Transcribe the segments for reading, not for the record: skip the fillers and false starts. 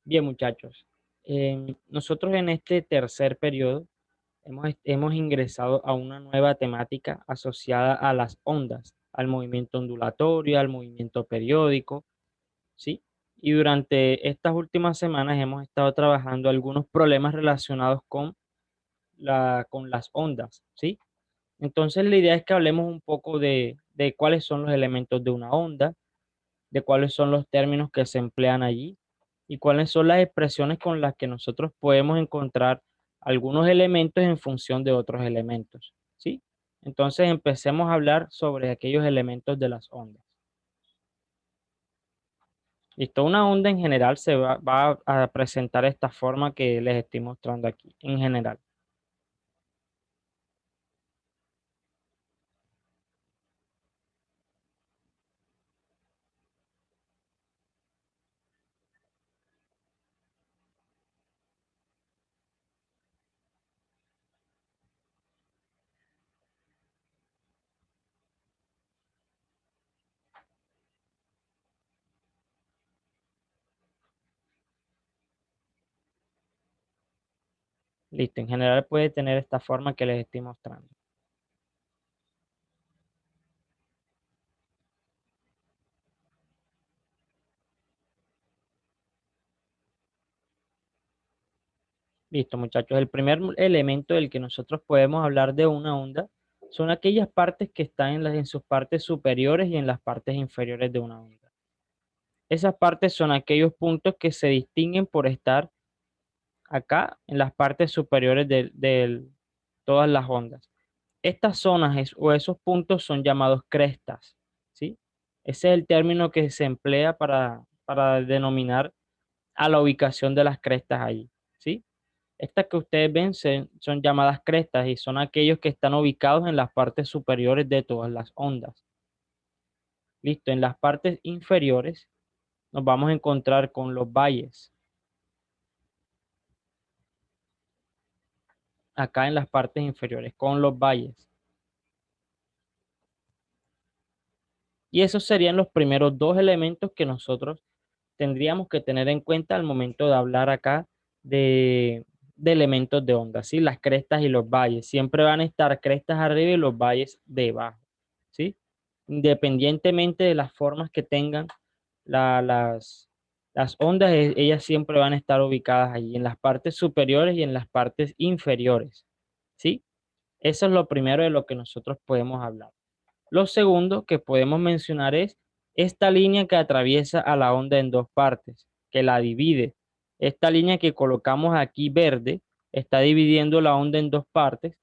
Bien, muchachos, nosotros en este tercer periodo hemos ingresado a una nueva temática asociada a las ondas, al movimiento ondulatorio, al movimiento periódico, ¿sí? Y durante estas últimas semanas hemos estado trabajando algunos problemas relacionados con las ondas, ¿sí? Entonces la idea es que hablemos un poco de cuáles son los elementos de una onda, de cuáles son los términos que se emplean allí y cuáles son las expresiones con las que nosotros podemos encontrar algunos elementos en función de otros elementos, ¿sí? Entonces empecemos a hablar sobre aquellos elementos de las ondas. Listo, una onda en general va a presentar esta forma que les estoy mostrando aquí, en general. Listo, en general puede tener esta forma que les estoy mostrando. Listo, muchachos. El primer elemento del que nosotros podemos hablar de una onda son aquellas partes que están en sus partes superiores y en las partes inferiores de una onda. Esas partes son aquellos puntos que se distinguen por estar acá en las partes superiores de todas las ondas. Estas zonas o esos puntos son llamados crestas, ¿sí? Ese es el término que se emplea para denominar a la ubicación de las crestas allí, ¿sí? Estas que ustedes ven son llamadas crestas y son aquellos que están ubicados en las partes superiores de todas las ondas. Listo, en las partes inferiores nos vamos a encontrar con los valles. Acá en las partes inferiores, con los valles. Y esos serían los primeros dos elementos que nosotros tendríamos que tener en cuenta al momento de hablar acá de elementos de onda, ¿sí? Las crestas y los valles. Siempre van a estar crestas arriba y los valles debajo, ¿sí? Independientemente de las formas que tengan la- las, las ondas, ellas siempre van a estar ubicadas allí, en las partes superiores y en las partes inferiores, ¿sí? Eso es lo primero de lo que nosotros podemos hablar. Lo segundo que podemos mencionar es esta línea que atraviesa a la onda en dos partes, que la divide. Esta línea que colocamos aquí verde está dividiendo la onda en dos partes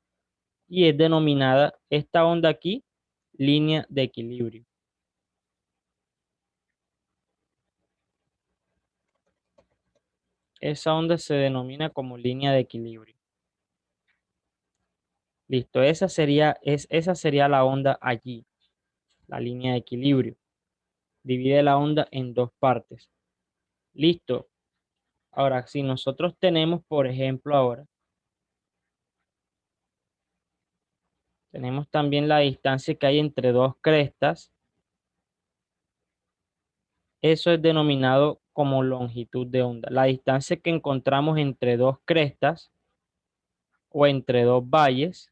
y es denominada esta onda aquí línea de equilibrio. Esa onda se denomina como línea de equilibrio. Listo, esa sería la onda allí, la línea de equilibrio. Divide la onda en dos partes. Listo. Ahora, si nosotros tenemos, por ejemplo, tenemos también la distancia que hay entre dos crestas. Eso es denominado como longitud de onda. La distancia que encontramos entre dos crestas o entre dos valles,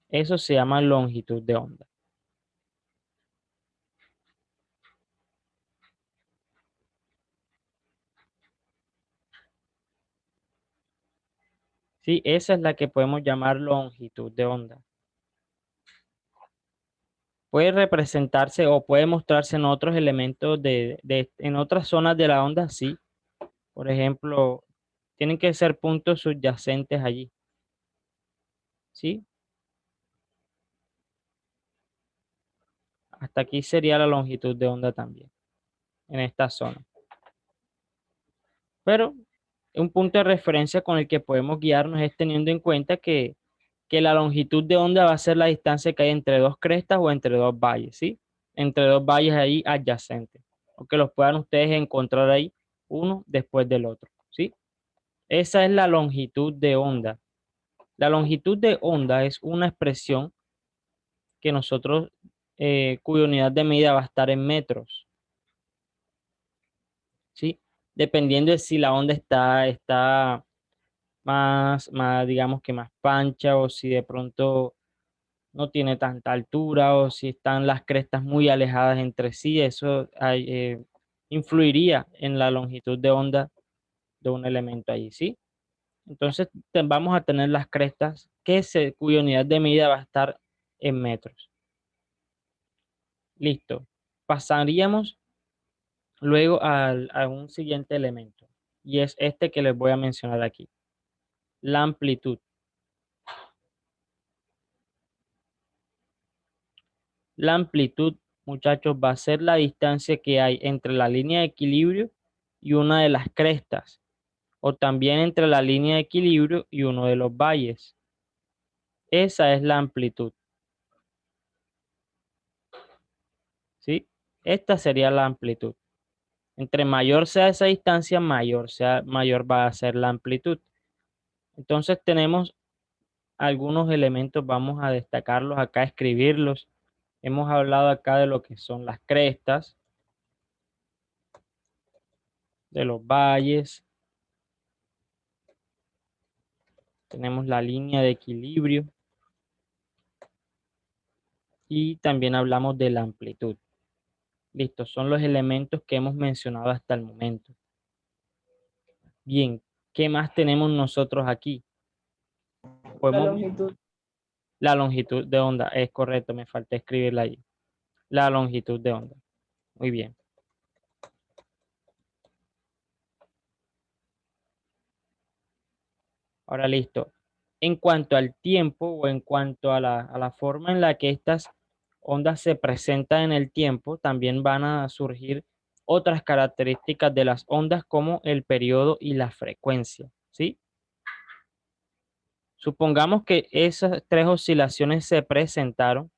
eso se llama longitud de onda. Sí, esa es la que podemos llamar longitud de onda. Puede representarse o puede mostrarse en otros elementos en otras zonas de la onda, sí. Por ejemplo, tienen que ser puntos subyacentes allí, ¿sí? Hasta aquí sería la longitud de onda también, en esta zona. Pero un punto de referencia con el que podemos guiarnos es teniendo en cuenta que la longitud de onda va a ser la distancia que hay entre dos crestas o entre dos valles, ¿sí? Entre dos valles ahí adyacentes, o que los puedan ustedes encontrar ahí uno después del otro, ¿sí? Esa es la longitud de onda. La longitud de onda es una expresión que cuya unidad de medida va a estar en metros, ¿sí? Dependiendo de si la onda está más, digamos que más pancha o si de pronto no tiene tanta altura o si están las crestas muy alejadas entre sí, eso influiría en la longitud de onda de un elemento allí, ¿sí? Entonces vamos a tener las crestas cuya unidad de medida va a estar en metros. Listo. Pasaríamos luego a un siguiente elemento y es este que les voy a mencionar aquí, la amplitud. La amplitud, muchachos, va a ser la distancia que hay entre la línea de equilibrio y una de las crestas, o también entre la línea de equilibrio y uno de los valles. Esa es la amplitud, ¿sí? Esta sería la amplitud. Entre mayor sea esa distancia, mayor va a ser la amplitud. Entonces tenemos algunos elementos, vamos a destacarlos acá, escribirlos. Hemos hablado acá de lo que son las crestas, de los valles, tenemos la línea de equilibrio y también hablamos de la amplitud. Listo, son los elementos que hemos mencionado hasta el momento. Bien, ¿qué más tenemos nosotros aquí? La Podemos, longitud. la longitud de onda, es correcto, me falta escribirla ahí. La longitud de onda. Muy bien. Ahora listo. En cuanto al tiempo o en cuanto a la forma en la que estas ondas se presentan en el tiempo, también van a surgir otras características de las ondas como el periodo y la frecuencia, ¿sí? Supongamos que esas tres oscilaciones se presentaron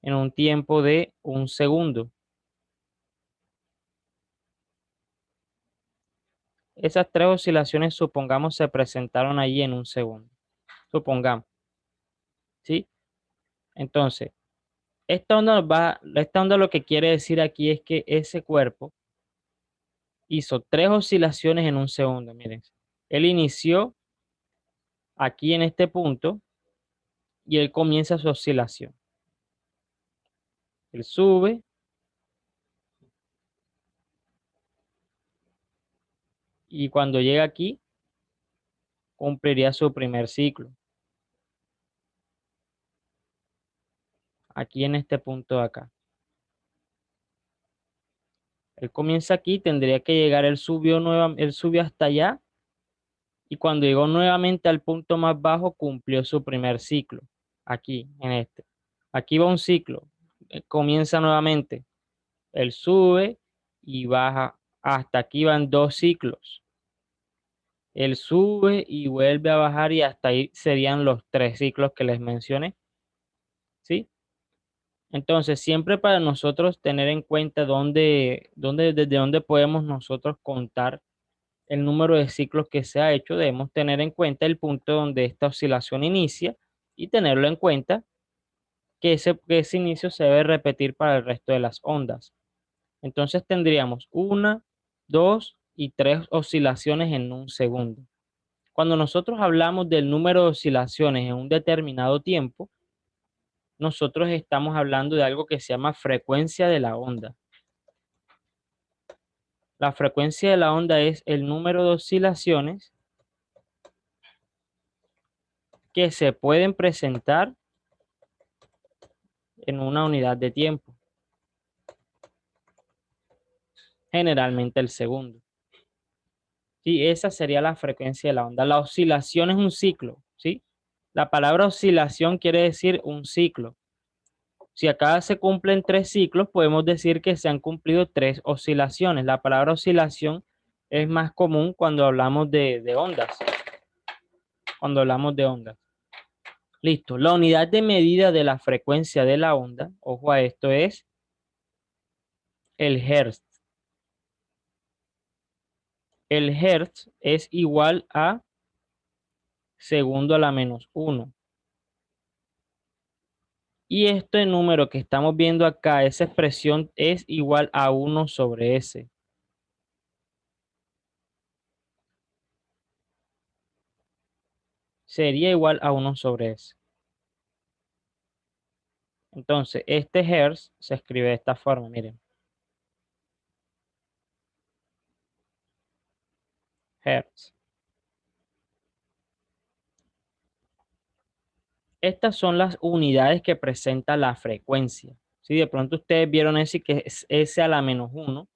en un tiempo de un segundo. Esas tres oscilaciones, supongamos, se presentaron allí en un segundo. Supongamos, ¿sí? Entonces, esta onda lo que quiere decir aquí es que ese cuerpo hizo tres oscilaciones en un segundo. Miren, él inició aquí en este punto y él comienza su oscilación. Él sube y cuando llega aquí cumpliría su primer ciclo. Aquí en este punto de acá. Él comienza aquí, tendría que llegar, él subió hasta allá y cuando llegó nuevamente al punto más bajo cumplió su primer ciclo. Aquí, en este. Aquí va un ciclo. Comienza nuevamente. Él sube y baja. Hasta aquí van dos ciclos. Él sube y vuelve a bajar y hasta ahí serían los tres ciclos que les mencioné. ¿Sí? Entonces, siempre para nosotros tener en cuenta desde dónde podemos nosotros contar el número de ciclos que se ha hecho, debemos tener en cuenta el punto donde esta oscilación inicia y tenerlo en cuenta que ese inicio se debe repetir para el resto de las ondas. Entonces tendríamos una, dos y tres oscilaciones en un segundo. Cuando nosotros hablamos del número de oscilaciones en un determinado tiempo, nosotros estamos hablando de algo que se llama frecuencia de la onda. La frecuencia de la onda es el número de oscilaciones que se pueden presentar en una unidad de tiempo, generalmente el segundo. Sí, esa sería la frecuencia de la onda. La oscilación es un ciclo, ¿sí? La palabra oscilación quiere decir un ciclo. Si acá se cumplen tres ciclos, podemos decir que se han cumplido tres oscilaciones. La palabra oscilación es más común cuando hablamos de ondas. Cuando hablamos de ondas. Listo. La unidad de medida de la frecuencia de la onda, ojo a esto, es el hertz. El hertz es igual a segundo a la menos 1. Y este número que estamos viendo acá, esa expresión es igual a 1 sobre S. sería igual a 1 sobre S. Entonces, este hertz se escribe de esta forma, miren. Hertz. Estas son las unidades que presenta la frecuencia. Si de pronto ustedes vieron ese que es S a la menos 1,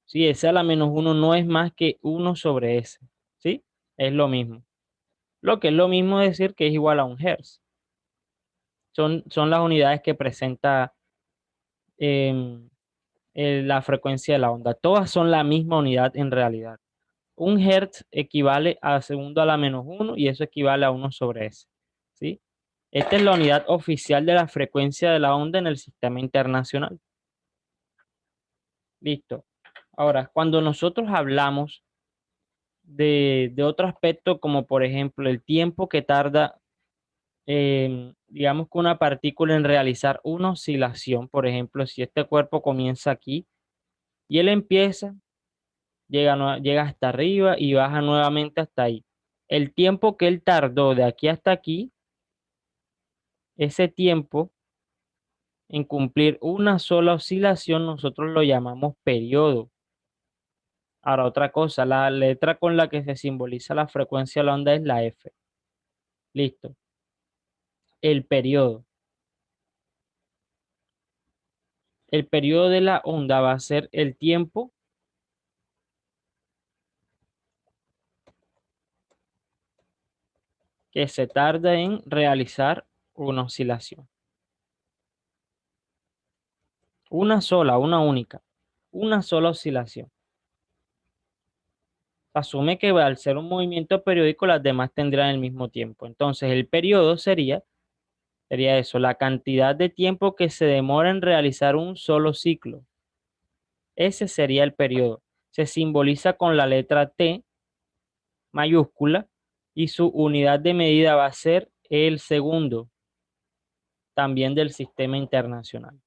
¿sí? S a la menos 1 no es más que 1 sobre S, ¿sí? Es lo mismo. Lo que es lo mismo decir que es igual a un hertz. Son las unidades que presenta em, la frecuencia de la onda. Todas son la misma unidad en realidad. Un hertz equivale a segundo a la menos 1 y eso equivale a 1 sobre S, ¿sí? Esta es la unidad oficial de la frecuencia de la onda en el sistema internacional. Listo. Ahora, cuando nosotros hablamos de otro aspecto, como por ejemplo el tiempo que tarda, digamos que una partícula en realizar una oscilación, por ejemplo, si este cuerpo comienza aquí y él empieza, llega hasta arriba y baja nuevamente hasta ahí. El tiempo que él tardó de aquí hasta aquí, ese tiempo en cumplir una sola oscilación, nosotros lo llamamos periodo. Ahora, otra cosa, la letra con la que se simboliza la frecuencia de la onda es la F. Listo. El periodo. El periodo de la onda va a ser el tiempo que se tarda en realizar una oscilación. Una sola, una única. Una sola oscilación. Asume que al ser un movimiento periódico, las demás tendrán el mismo tiempo. Entonces, el periodo sería eso, la cantidad de tiempo que se demora en realizar un solo ciclo. Ese sería el periodo. Se simboliza con la letra T mayúscula y su unidad de medida va a ser el segundo, también del sistema internacional.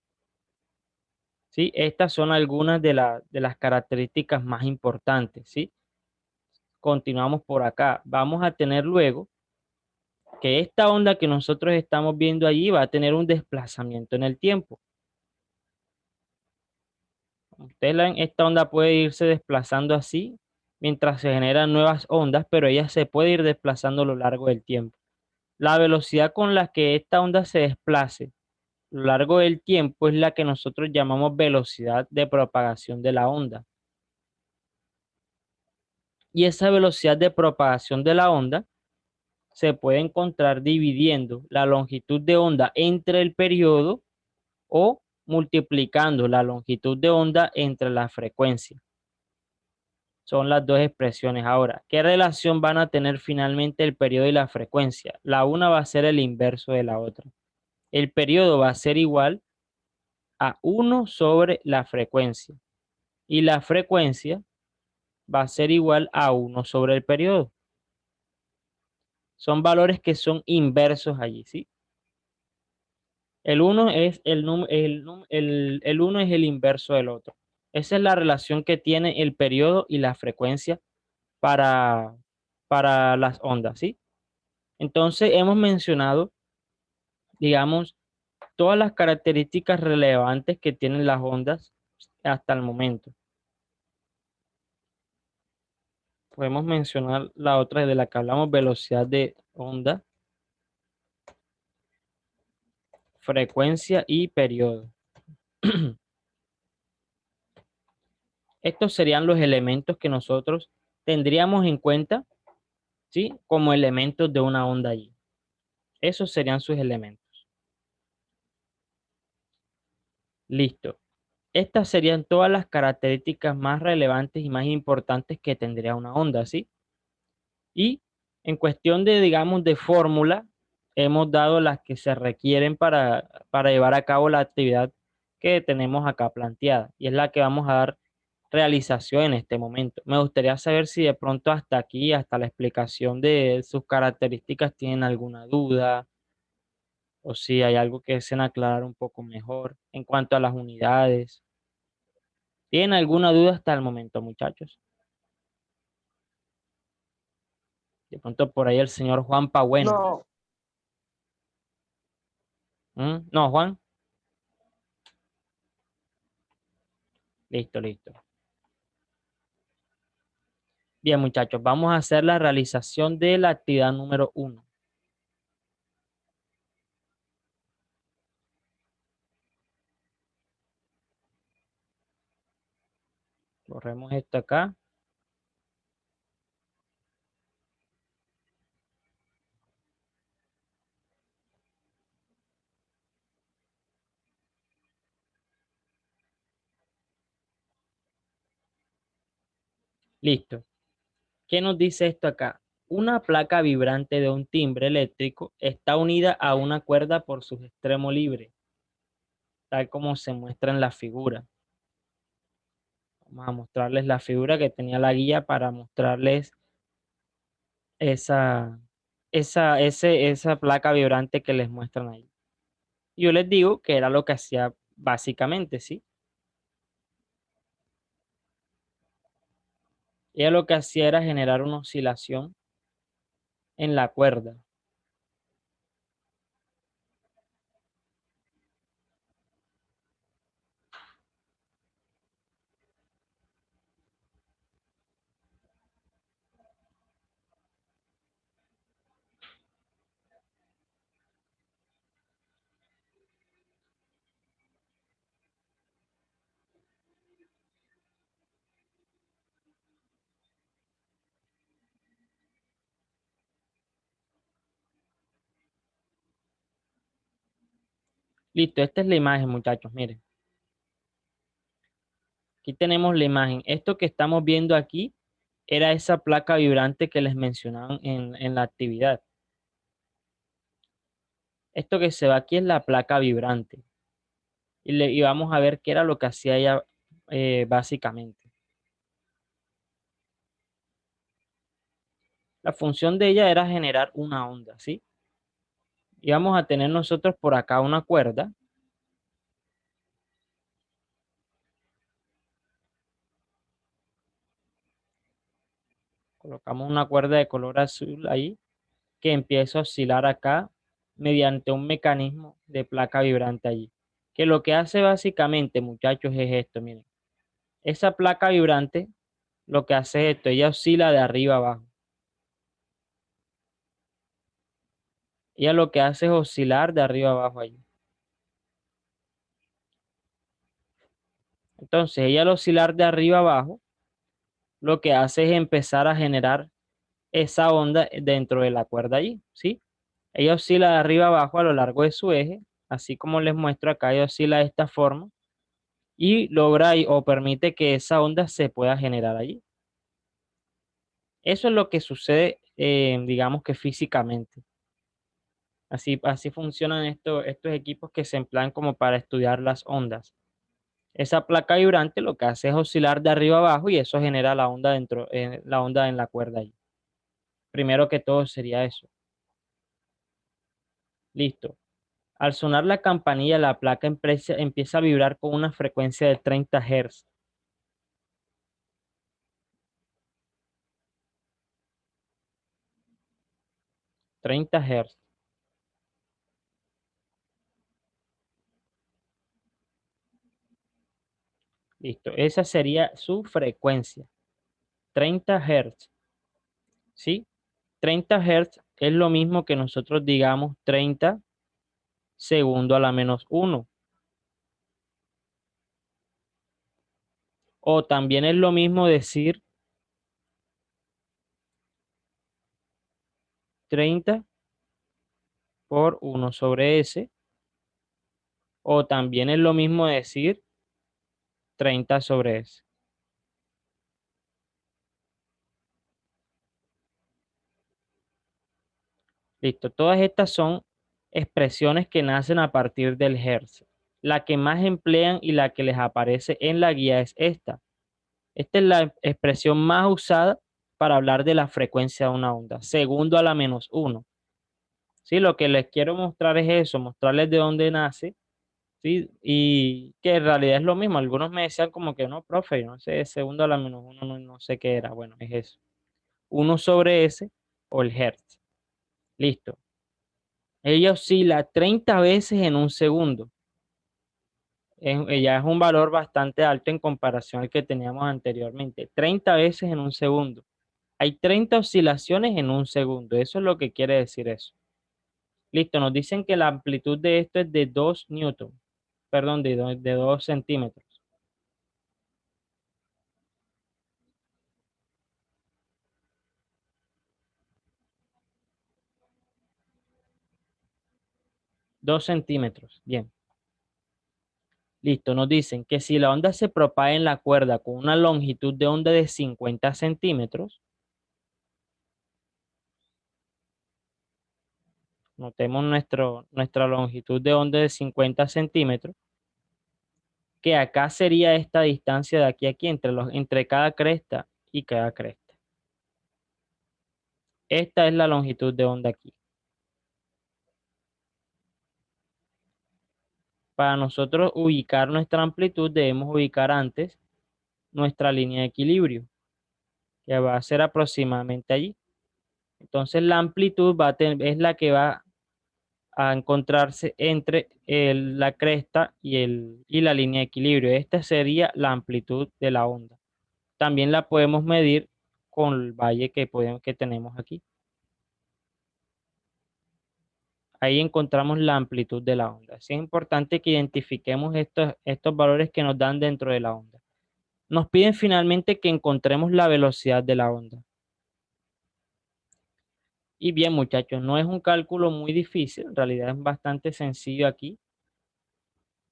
¿Sí? Estas son algunas de las características más importantes. ¿Sí? Continuamos por acá. Vamos a tener luego que esta onda que nosotros estamos viendo allí va a tener un desplazamiento en el tiempo. Ustedes ven, esta onda puede irse desplazando así mientras se generan nuevas ondas, pero ella se puede ir desplazando a lo largo del tiempo. La velocidad con la que esta onda se desplace a lo largo del tiempo es la que nosotros llamamos velocidad de propagación de la onda. Y esa velocidad de propagación de la onda se puede encontrar dividiendo la longitud de onda entre el periodo o multiplicando la longitud de onda entre la frecuencia. Son las dos expresiones. Ahora, ¿qué relación van a tener finalmente el periodo y la frecuencia? La una va a ser el inverso de la otra. El periodo va a ser igual a 1 sobre la frecuencia y la frecuencia va a ser igual a 1 sobre el periodo. Son valores que son inversos allí, ¿sí? El uno es el uno es el inverso del otro. Esa es la relación que tiene el periodo y la frecuencia para, para las ondas, ¿sí? Entonces hemos mencionado, digamos, todas las características relevantes que tienen las ondas hasta el momento. Podemos mencionar la otra de la que hablamos, velocidad de onda, frecuencia y periodo. Estos serían los elementos que nosotros tendríamos en cuenta, ¿sí? Como elementos de una onda allí. Esos serían sus elementos. Listo. Estas serían todas las características más relevantes y más importantes que tendría una onda, ¿sí? Y en cuestión de, digamos, de fórmula, hemos dado las que se requieren para llevar a cabo la actividad que tenemos acá planteada. Y es la que vamos a dar realización en este momento. Me gustaría saber si de pronto hasta aquí, hasta la explicación de sus características, tienen alguna duda o si hay algo que deseen aclarar un poco mejor en cuanto a las unidades. ¿Tienen alguna duda hasta el momento, muchachos? De pronto por ahí el señor Juan Bueno. No, No, Juan. Listo, listo. Bien, muchachos, vamos a hacer la realización de la actividad número 1. Corremos esto acá. Listo. ¿Qué nos dice esto acá? Una placa vibrante de un timbre eléctrico está unida a una cuerda por sus extremos libres, tal como se muestra en la figura. Vamos a mostrarles la figura que tenía la guía para mostrarles esa, esa placa vibrante que les muestran ahí. Yo les digo que era lo que hacía básicamente, ¿sí? Ella lo que hacía era generar una oscilación en la cuerda. Listo, esta es la imagen, muchachos, miren. Aquí tenemos la imagen. Esto que estamos viendo aquí era esa placa vibrante que les mencionaban en la actividad. Esto que se ve aquí es la placa vibrante. Y vamos a ver qué era lo que hacía ella básicamente. La función de ella era generar una onda, ¿sí? Y vamos a tener nosotros por acá una cuerda. Colocamos una cuerda de color azul ahí que empieza a oscilar acá mediante un mecanismo de placa vibrante allí. Que lo que hace básicamente, muchachos, es esto, miren. Esa placa vibrante lo que hace es esto, ella oscila de arriba abajo. Ella lo que hace es oscilar de arriba abajo allí. Entonces, ella al oscilar de arriba abajo, lo que hace es empezar a generar esa onda dentro de la cuerda allí, ¿sí? Ella oscila de arriba abajo a lo largo de su eje, así como les muestro acá, ella oscila de esta forma y logra o permite que esa onda se pueda generar allí. Eso es lo que sucede, digamos que físicamente. Así funcionan estos equipos que se emplean como para estudiar las ondas. Esa placa vibrante lo que hace es oscilar de arriba abajo y eso genera la onda dentro, la onda en la cuerda ahí. Primero que todo sería eso. Listo. Al sonar la campanilla, la placa empieza a vibrar con una frecuencia de 30 Hz. 30 Hz. Listo. Esa sería su frecuencia. 30 Hz. ¿Sí? 30 Hz es lo mismo que nosotros digamos 30 segundo a la menos uno. O también es lo mismo decir 30 por 1/s. O también es lo mismo decir 30/s. Listo. Todas estas son expresiones que nacen a partir del hertz. La que más emplean y la que les aparece en la guía es esta. Esta es la expresión más usada para hablar de la frecuencia de una onda. Segundo a la menos uno. Sí, lo que les quiero mostrar es eso, mostrarles de dónde nace, ¿sí? Y que en realidad es lo mismo. Algunos me decían como que no, profe, no sé, segundo a la menos uno, no sé qué era. Bueno, es eso. 1/s o el hertz. Listo. Ella oscila 30 veces en un segundo. Ya es un valor bastante alto en comparación al que teníamos anteriormente. 30 veces en un segundo. Hay 30 oscilaciones en un segundo. Eso es lo que quiere decir eso. Listo, nos dicen que la amplitud de esto es de 2 newton. Perdón, de 2 centímetros. Dos centímetros. Bien. Listo, nos dicen que si la onda se propaga en la cuerda con una longitud de onda de 50 centímetros, notemos nuestra longitud de onda de 50 centímetros, que acá sería esta distancia de aquí a aquí entre cada cresta y cada cresta. Esta es la longitud de onda aquí. Para nosotros ubicar nuestra amplitud debemos ubicar antes nuestra línea de equilibrio, que va a ser aproximadamente allí. Entonces la amplitud es la que va a encontrarse entre la cresta y la línea de equilibrio. Esta sería la amplitud de la onda. También la podemos medir con el valle que tenemos aquí. Ahí encontramos la amplitud de la onda. Es importante que identifiquemos estos valores que nos dan dentro de la onda. Nos piden finalmente que encontremos la velocidad de la onda. Y bien, muchachos, no es un cálculo muy difícil, en realidad es bastante sencillo aquí.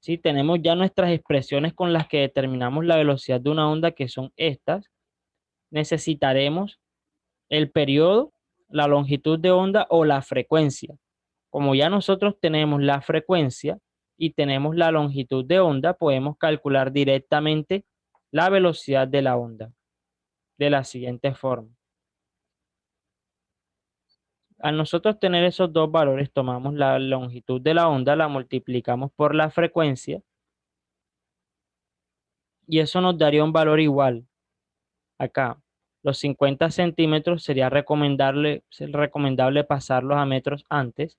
Sí, tenemos ya nuestras expresiones con las que determinamos la velocidad de una onda, que son estas. Necesitaremos el periodo, la longitud de onda o la frecuencia. Como ya nosotros tenemos la frecuencia y tenemos la longitud de onda, podemos calcular directamente la velocidad de la onda de la siguiente forma. Al nosotros tener esos dos valores, tomamos la longitud de la onda, la multiplicamos por la frecuencia y eso nos daría un valor igual. Acá, los 50 centímetros sería recomendable pasarlos a metros antes.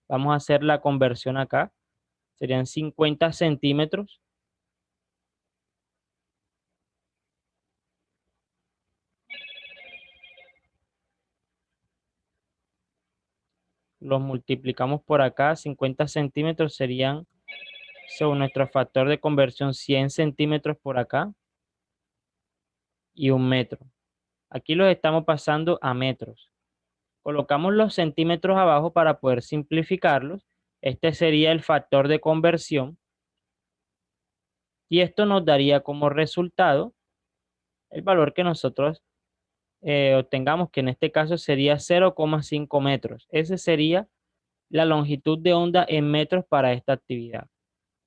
Vamos a hacer la conversión acá. Serían 50 centímetros. Los multiplicamos por acá. 50 centímetros serían, según nuestro factor de conversión, 100 centímetros por acá y un metro. Aquí los estamos pasando a metros. Colocamos los centímetros abajo para poder simplificarlos. Este sería el factor de conversión. Y esto nos daría como resultado el valor que nosotros obtengamos, que en este caso sería 0,5 metros. Ese sería la longitud de onda en metros para esta actividad.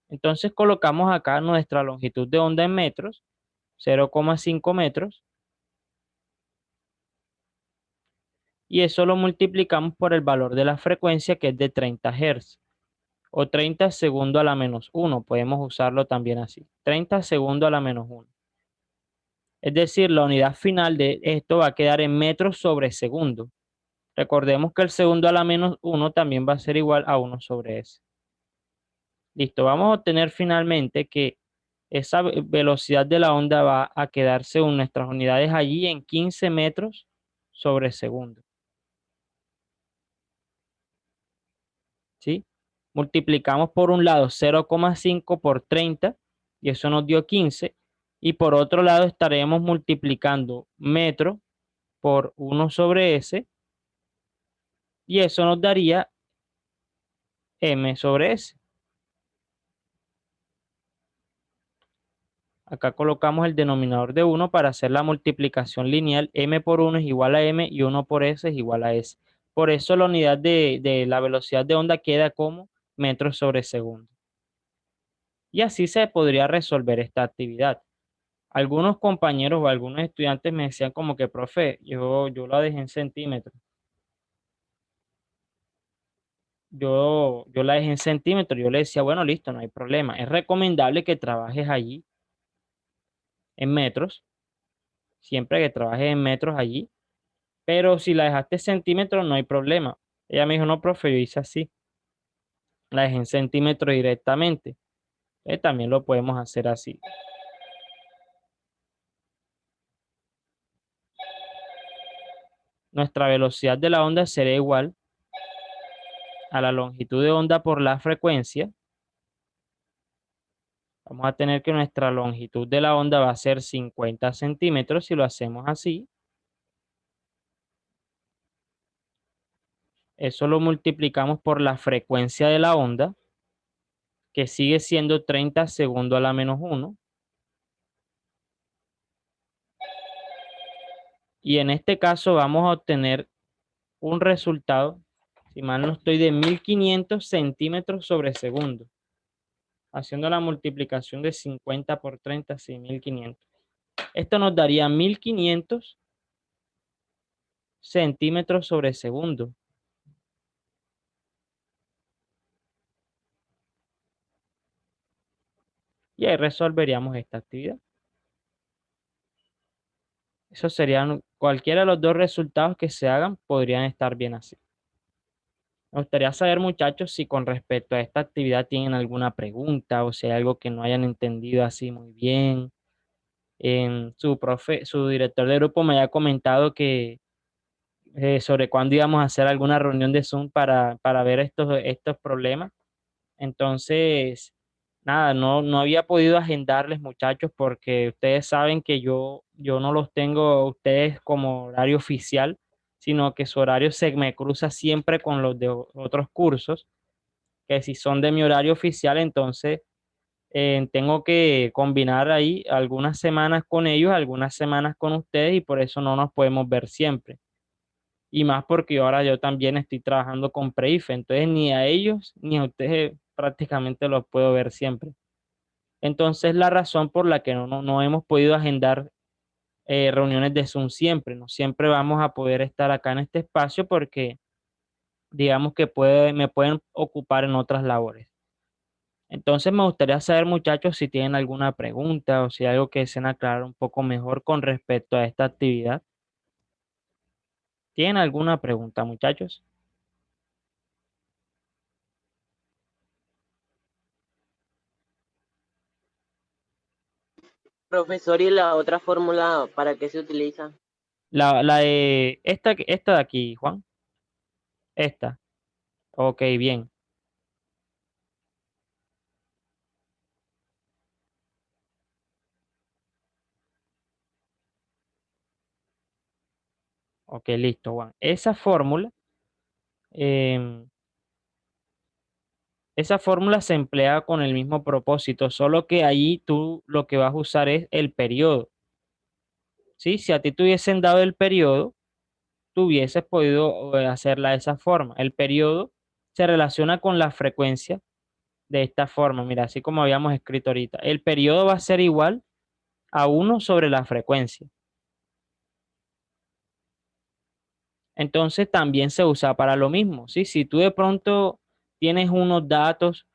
Entonces colocamos acá nuestra longitud de onda en metros, 0,5 metros, y eso lo multiplicamos por el valor de la frecuencia, que es de 30 Hz, o 30 segundos a la menos 1, podemos usarlo también así, 30 segundos a la menos 1. Es decir, la unidad final de esto va a quedar en metros sobre segundo. Recordemos que el segundo a la menos 1 también va a ser igual a 1 sobre s. Listo, vamos a obtener finalmente que esa velocidad de la onda va a quedar según nuestras unidades allí en 15 metros sobre segundo. ¿Sí? Multiplicamos por un lado 0,5 por 30 y eso nos dio 15. Y por otro lado estaremos multiplicando metro por 1 sobre s y eso nos daría m sobre s. Acá colocamos el denominador de 1 para hacer la multiplicación lineal. M por 1 es igual a m y 1 por s es igual a s. Por eso la unidad de la velocidad de onda queda como metros sobre segundo. Y así se podría resolver esta actividad. Algunos compañeros o algunos estudiantes me decían como que, profe, yo la dejé en centímetros. Yo la dejé en centímetros. Yo le decía, bueno, listo, no hay problema. Es recomendable que trabajes allí en metros, siempre que trabajes en metros allí. Pero si la dejaste en centímetros, no hay problema. Ella me dijo, no, profe, yo hice así. La dejé en centímetros directamente. También lo podemos hacer así. Nuestra velocidad de la onda será igual a la longitud de onda por la frecuencia. Vamos a tener que nuestra longitud de la onda va a ser 50 centímetros si lo hacemos así. Eso lo multiplicamos por la frecuencia de la onda, que sigue siendo 30 segundos a la menos 1. Y en este caso vamos a obtener un resultado, si mal no estoy, de 1500 centímetros sobre segundo. Haciendo la multiplicación de 50 por 30, sí, 1500. Esto nos daría 1500 centímetros sobre segundo. Y ahí resolveríamos esta actividad. Eso serían cualquiera de los dos resultados que se hagan, podrían estar bien así. Me gustaría saber, muchachos, si con respecto a esta actividad tienen alguna pregunta o si hay algo que no hayan entendido así muy bien. Su director de grupo me había comentado que sobre cuándo íbamos a hacer alguna reunión de Zoom para ver estos problemas. Entonces, nada, no había podido agendarles, muchachos, porque ustedes saben que yo no los tengo a ustedes como horario oficial, sino que su horario se me cruza siempre con los de otros cursos, que si son de mi horario oficial, entonces tengo que combinar ahí algunas semanas con ellos, algunas semanas con ustedes, y por eso no nos podemos ver siempre. Y más porque ahora yo también estoy trabajando con Preife, entonces ni a ellos ni a ustedes prácticamente los puedo ver siempre. Entonces la razón por la que no hemos podido agendar reuniones de Zoom siempre, no siempre vamos a poder estar acá en este espacio porque digamos que me pueden ocupar en otras labores. Entonces me gustaría saber, muchachos, si tienen alguna pregunta o si hay algo que deseen aclarar un poco mejor con respecto a esta actividad. ¿Tienen alguna pregunta, muchachos? Profesor, ¿y la otra fórmula para qué se utiliza? La de esta de aquí, Juan. Esta. Ok, bien. Ok, listo, Juan. Em, esa fórmula se emplea con el mismo propósito, solo que ahí tú lo que vas a usar es el periodo. ¿Sí? Si a ti te hubiesen dado el periodo, tú hubieses podido hacerla de esa forma. El periodo se relaciona con la frecuencia de esta forma. Mira, así como habíamos escrito ahorita. El periodo va a ser igual a 1 sobre la frecuencia. Entonces también se usa para lo mismo, ¿sí? Si tú de pronto tienes unos datos,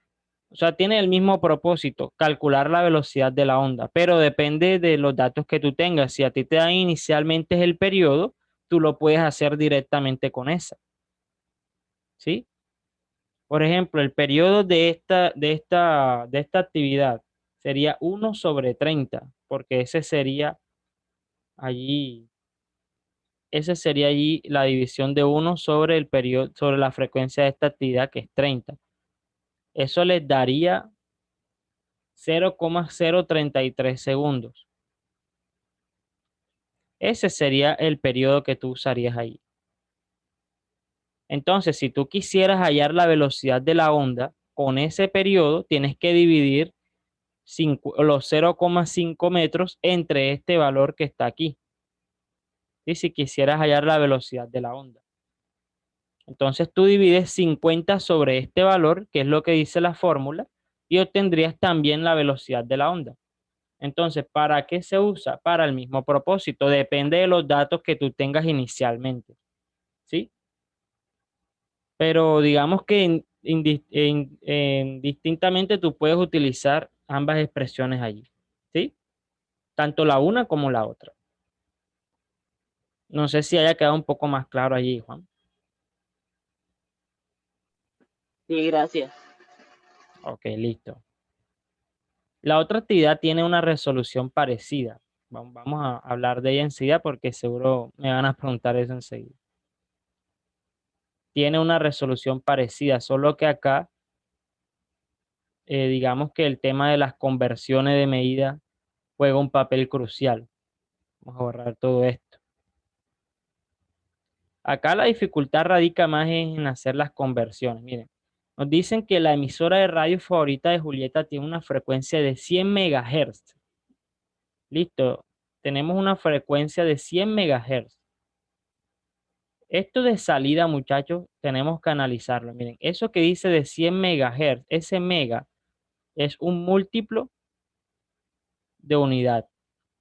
o sea, tiene el mismo propósito, calcular la velocidad de la onda, pero depende de los datos que tú tengas. Si a ti te dan inicialmente el periodo, tú lo puedes hacer directamente con esa, ¿sí? Por ejemplo, el periodo de esta actividad sería 1/30, porque allí, ese sería allí la división de 1 sobre el periodo, sobre la frecuencia de esta actividad, que es 30. Eso les daría 0,033 segundos. Ese sería el periodo que tú usarías ahí. Entonces, si tú quisieras hallar la velocidad de la onda con ese periodo, tienes que dividir los 0,5 metros entre este valor que está aquí. ¿Sí? Si quisieras hallar la velocidad de la onda. Entonces tú divides 50 sobre este valor, que es lo que dice la fórmula, y obtendrías también la velocidad de la onda. Entonces, ¿para qué se usa? Para el mismo propósito. Depende de los datos que tú tengas inicialmente. ¿Sí? Pero digamos que distintamente tú puedes utilizar ambas expresiones allí. ¿Sí? Tanto la una como la otra. No sé si haya quedado un poco más claro allí, Juan. Sí, gracias. Ok, listo. La otra actividad tiene una resolución parecida. Vamos a hablar de ella enseguida porque seguro me van a preguntar eso enseguida. Tiene una resolución parecida, solo que acá, digamos que el tema de las conversiones de medida juega un papel crucial. Vamos a borrar todo esto. Acá la dificultad radica más en hacer las conversiones. Miren, nos dicen que la emisora de radio favorita de Julieta tiene una frecuencia de 100 megahertz. Listo, tenemos una frecuencia de 100 megahertz. Esto de salida, muchachos, tenemos que analizarlo. Miren, eso que dice de 100 megahertz, ese mega es un múltiplo de unidad.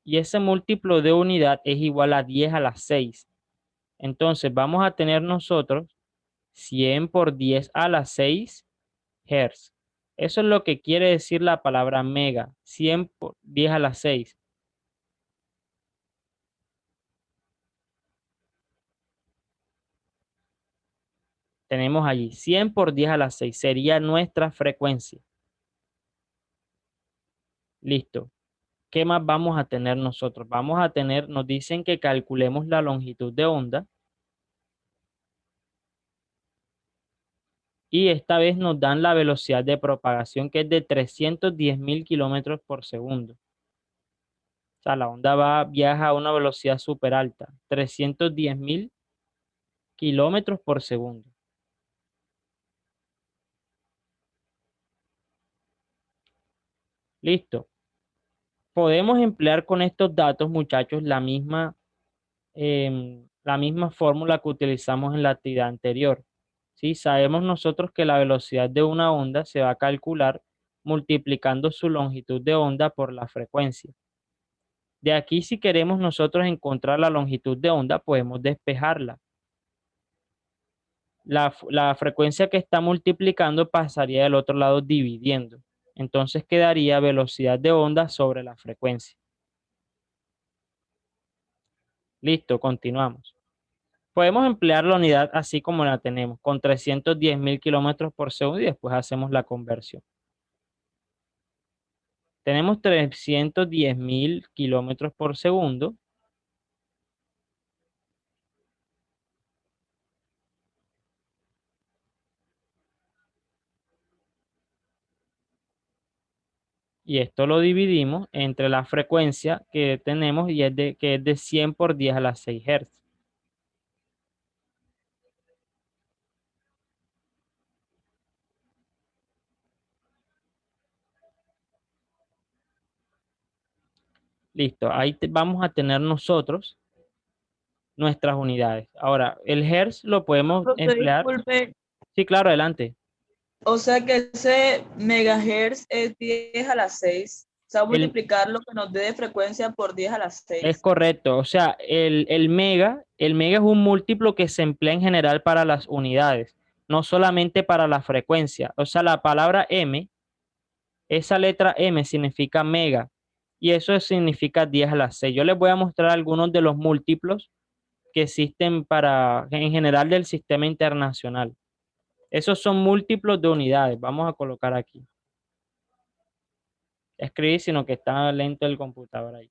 Y ese múltiplo de unidad es igual a 10 a la 6. Entonces vamos a tener nosotros 100 por 10 a la 6 Hertz. Eso es lo que quiere decir la palabra mega. 100 por 10 a la 6. Tenemos allí 100 por 10 a la 6. Sería nuestra frecuencia. Listo. ¿Qué más vamos a tener nosotros? Vamos a tener, nos dicen que calculemos la longitud de onda. Y esta vez nos dan la velocidad de propagación que es de 310.000 kilómetros por segundo. O sea, la onda viaja a una velocidad súper alta, 310.000 kilómetros por segundo. Listo. Podemos emplear con estos datos, muchachos, la misma fórmula que utilizamos en la actividad anterior. ¿Sí? Sabemos nosotros que la velocidad de una onda se va a calcular multiplicando su longitud de onda por la frecuencia. De aquí, si queremos nosotros encontrar la longitud de onda, podemos despejarla. La frecuencia que está multiplicando pasaría del otro lado dividiendo. Entonces quedaría velocidad de onda sobre la frecuencia. Listo, continuamos. Podemos emplear la unidad así como la tenemos, con 310.000 kilómetros por segundo y después hacemos la conversión. Tenemos 310.000 kilómetros por segundo. Y esto lo dividimos entre la frecuencia que tenemos y que es de 100 por 10 a la 6 Hz. Listo, ahí vamos a tener nosotros nuestras unidades. Ahora, el Hertz lo podemos Profe, emplear. disculpe, Sí, claro, adelante. o sea que ese megahertz es 10 a la 6. O sea, El, multiplicar lo que nos dé de frecuencia por 10 a la es 6. correcto. O sea, el mega es un múltiplo que se emplea en general para las unidades, no solamente para la frecuencia. O sea, la palabra M, esa letra M significa mega y eso significa 10 a la 6. Yo les voy a mostrar algunos de los múltiplos que existen en general del sistema internacional. Esos son múltiplos de unidades. Vamos a colocar aquí. Escribir, sino que está lento el computador ahí.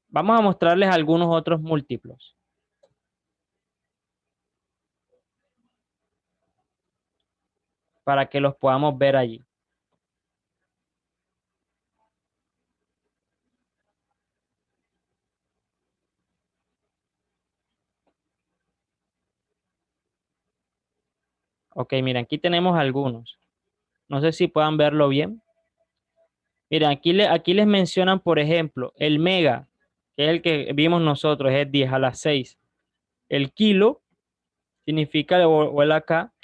Vamos a mostrarles algunos otros múltiplos para que los podamos ver allí. Ok, miren, aquí tenemos algunos. No sé si puedan verlo bien. Miren, aquí les mencionan, por ejemplo, el mega, que es el que vimos nosotros, es 10 a la 6. El kilo significa, o el K,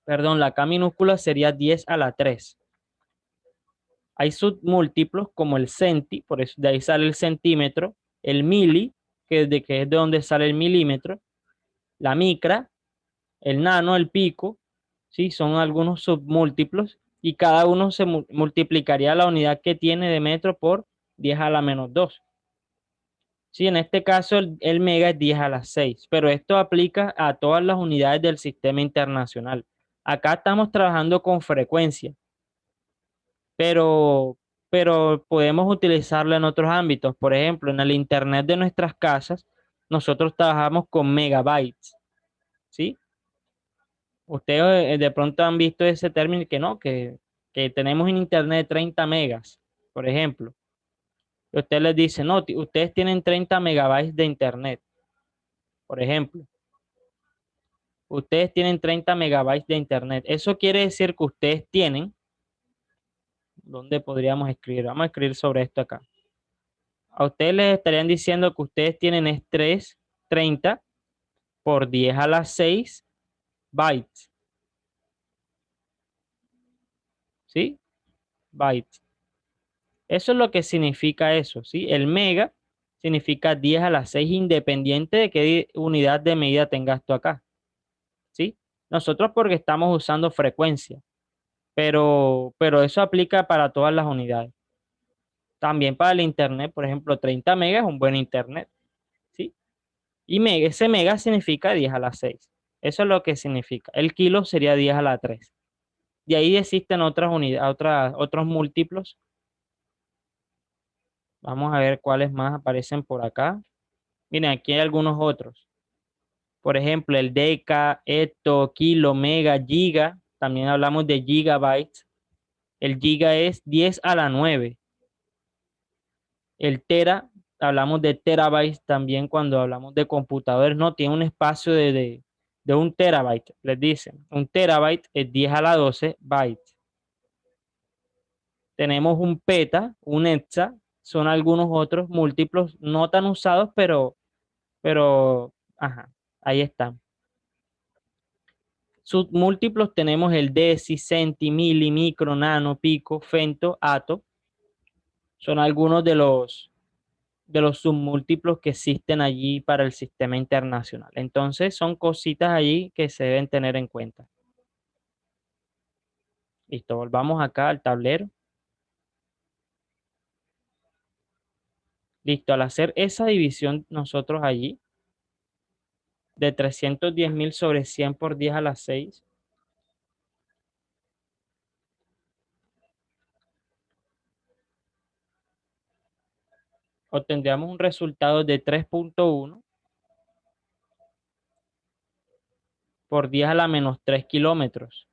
perdón, la K minúscula sería 10 a la 3. Hay submúltiplos como el centi, por eso de ahí sale el centímetro, el mili, que es de donde sale el milímetro, la micra, el nano, el pico, ¿sí? Son algunos submúltiplos y cada uno se multiplicaría la unidad que tiene de metro por 10 a la menos 2. Sí, en este caso el mega es 10 a la 6, pero esto aplica a todas las unidades del sistema internacional. Acá estamos trabajando con frecuencia, pero, pero podemos utilizarlo en otros ámbitos. Por ejemplo, en el Internet de nuestras casas, nosotros trabajamos con megabytes, ¿sí? Ustedes de pronto han visto ese término que no, que tenemos en Internet 30 megas, por ejemplo. Y usted les dice, no, ustedes tienen 30 megabytes de Internet, por ejemplo. Ustedes tienen 30 megabytes de Internet. Eso quiere decir que ustedes tienen, ¿dónde podríamos escribir? Vamos a escribir sobre esto acá. A ustedes les estarían diciendo que ustedes tienen es 30 por 10 a la 6 bytes, ¿sí? Bytes. Eso es lo que significa eso, ¿sí? El mega significa 10 a la 6 independiente de qué unidad de medida tengas tú acá, ¿sí? Nosotros porque estamos usando frecuencia, pero eso aplica para todas las unidades. También para el internet, por ejemplo, 30 megas es un buen internet, ¿sí? Y ese mega significa 10 a la 6. Eso es lo que significa. El kilo sería 10 a la 3. De ahí existen otras unidades, otros múltiplos. Vamos a ver cuáles más aparecen por acá. Miren, aquí hay algunos otros. Por ejemplo, el deca, hecto, kilo, mega, giga. También hablamos de gigabytes. El giga es 10 a la 9. El tera, hablamos de terabytes también cuando hablamos de computadores. No, tiene un espacio de un terabyte. Les dicen, un terabyte es 10 a la 12 bytes. Tenemos un peta, un hexa, son algunos otros múltiplos no tan usados, ajá, ahí están. Sus múltiplos tenemos el deci, centi, mili, micro, nano, pico, femto, ato. Son algunos de los submúltiplos que existen allí para el sistema internacional. Entonces, son cositas allí que se deben tener en cuenta. Listo, volvamos acá al tablero. Listo, al hacer esa división nosotros allí, de 310.000 sobre 100 por 10 a la 6, obtendríamos un resultado de 3.1 por 10 a la menos 3 kilómetros.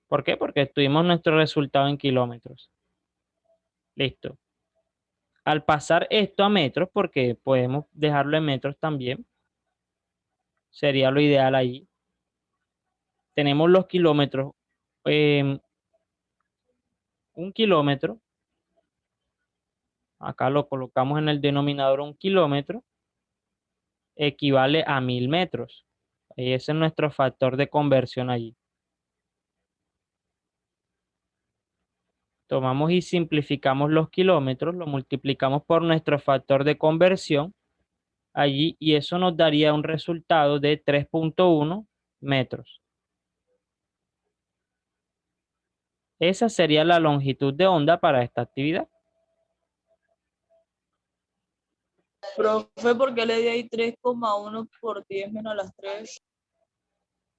¿Por qué? Porque tuvimos nuestro resultado en kilómetros. Listo. Al pasar esto a metros, porque podemos dejarlo en metros también, sería lo ideal ahí. Tenemos los kilómetros. eh, un kilómetro, acá lo colocamos en el denominador, un kilómetro equivale a 1000 metros. Y ese es nuestro factor de conversión allí. Tomamos y simplificamos los kilómetros, lo multiplicamos por nuestro factor de conversión allí y eso nos daría un resultado de 3.1 metros. Esa sería la longitud de onda para esta actividad. Profe, ¿por qué le di ahí 3,1 por 10 menos las 3?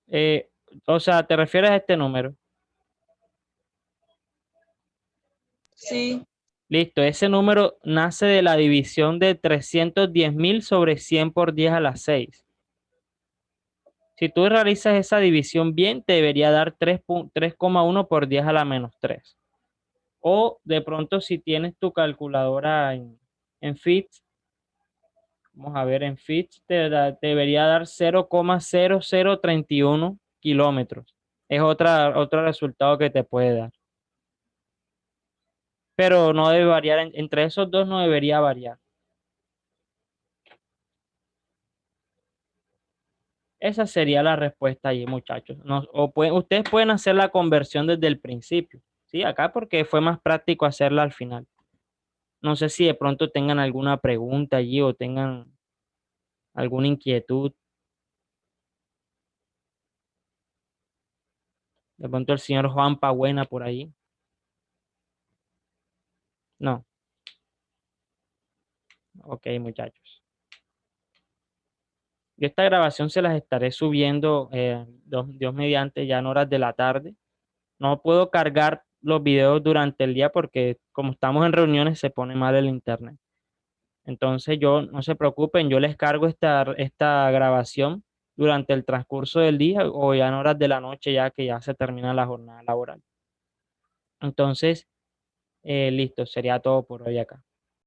Eh, o sea, ¿te refieres a este número? Sí, Listo, ese número nace de la división de 310.000 sobre 100 por 10 a la 6. Si tú realizas esa división bien, te debería dar 3,1 por 10 a la menos 3. O de pronto si tienes tu calculadora en feet, vamos a ver, en feet te debería dar 0,0031 kilómetros. Es otro resultado que te puede dar. Pero no debe variar, entre esos dos no debería variar. Esa sería la respuesta allí, muchachos. Ustedes pueden hacer la conversión desde el principio, ¿sí? Acá porque fue más práctico hacerla al final. No sé si de pronto tengan alguna pregunta allí o tengan alguna inquietud. De pronto el señor Juan Pagüena por ahí. No. Ok, muchachos. Yo esta grabación se las estaré subiendo, Dios mediante, ya en horas de la tarde. No puedo cargar los videos durante el día porque como estamos en reuniones se pone mal el internet. Entonces no se preocupen, yo les cargo esta grabación durante el transcurso del día o ya en horas de la noche ya que ya se termina la jornada laboral. Entonces, listo, sería todo por hoy acá.